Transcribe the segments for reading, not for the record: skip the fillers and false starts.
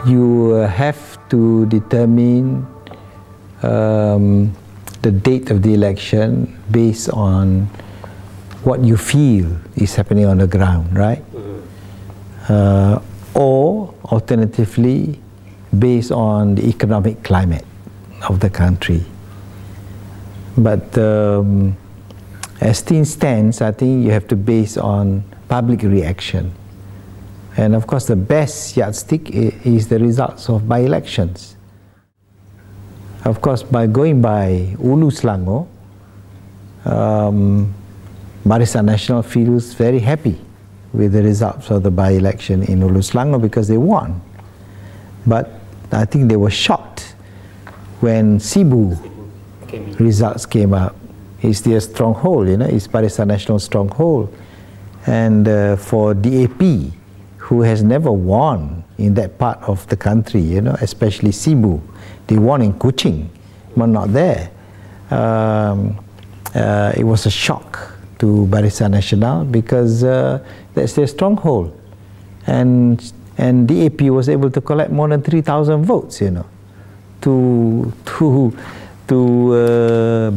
you have to determine the date of the election based on what you feel is happening on the ground, right? Or alternatively, based on the economic climate of the country. But as things stands, I think you have to base on public reaction. And of course, the best yardstick is the results of by-elections. Of course, by going by Ulu Selangor, Barisan Nasional feels very happy with the results of the by-election in Ulu Selangor because they won. But I think they were shocked when Cebu results came up. It's their stronghold, you know, it's Barisan Nasional stronghold. And for DAP, who has never won in that part of the country, you know, especially Cebu, they won in Kuching, but not there. It was a shock to Barisan Nasional because that's their stronghold. And DAP was able to collect more than 3,000 votes, you know, to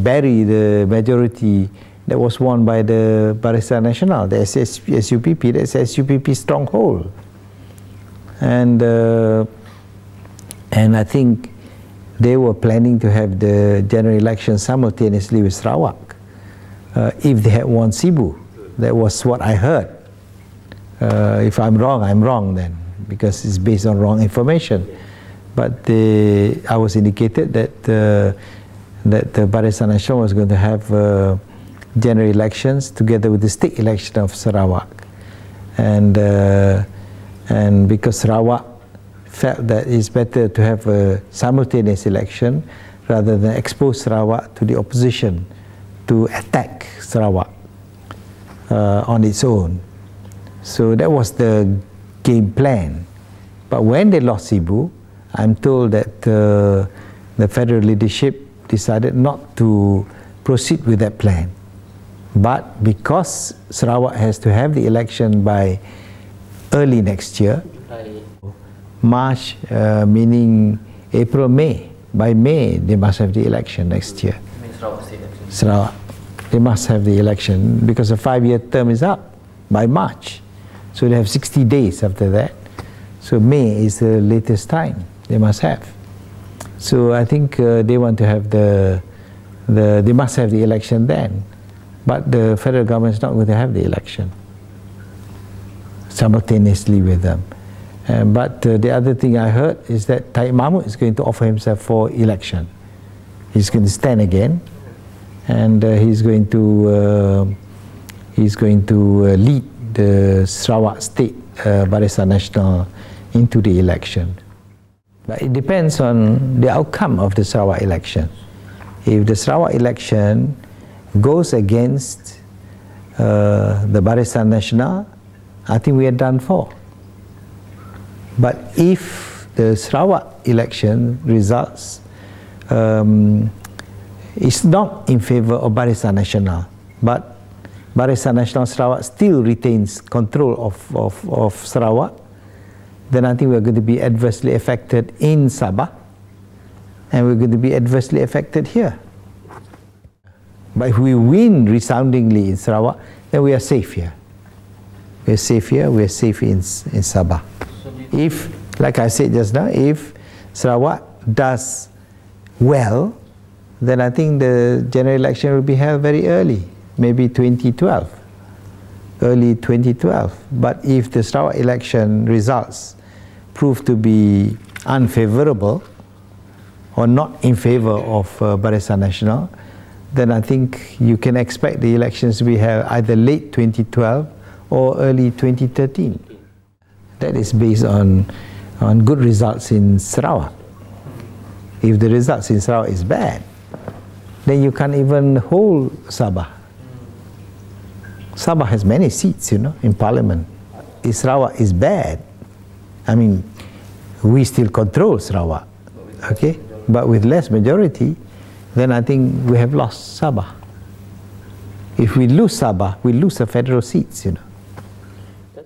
bury the majority that was won by the Barisan Nasional, the SUPP, that's SUPP stronghold. And I think they were planning to have the general election simultaneously with Sarawak if they had won Cebu. That was what I heard. If I'm wrong then, because it's based on wrong information. But I was indicated that the Barisan Nasional was going to have general elections together with the state election of Sarawak. And because Sarawak felt that it's better to have a simultaneous election rather than expose Sarawak to the opposition to attack Sarawak on its own. So that was the game plan. But when they lost Cebu, I'm told that the federal leadership decided not to proceed with that plan. But because Sarawak has to have the election by early next year, March, meaning April, May. By May, they must have the election next year. Sarawak, they must have the election because the 5-year term is up by March. So they have 60 days after that. So May is the latest time they must have. So I think they want to have they must have the election then. But the federal government is not going to have the election simultaneously with them. But the other thing I heard is that Taib Mahmud is going to offer himself for election. He's going to stand again, and he's going to lead the Sarawak State Barisan Nasional into the election. But it depends on the outcome of the Sarawak election. If the Sarawak election goes against the Barisan Nasional, I think we are done for. But if the Sarawak election results is not in favor of Barisan Nasional, but Barisan Nasional Sarawak still retains control of Sarawak, then I think we're going to be adversely affected in Sabah, and we're going to be adversely affected here. But if we win resoundingly in Sarawak, then we are safe here. We are safe here, we are safe in Sabah. If, like I said just now, if Sarawak does well, then I think the general election will be held very early, maybe 2012, early 2012. But if the Sarawak election results prove to be unfavorable or not in favor of Barisan Nasional, then I think you can expect the elections to be held either late 2012 or early 2013. That is based on good results in Sarawak. If the results in Sarawak is bad, then you can't even hold Sabah. Sabah has many seats, you know, in Parliament. If Sarawak is bad, I mean, we still control Sarawak, okay? But with less majority, then I think we have lost Sabah. If we lose Sabah, we lose the federal seats, you know.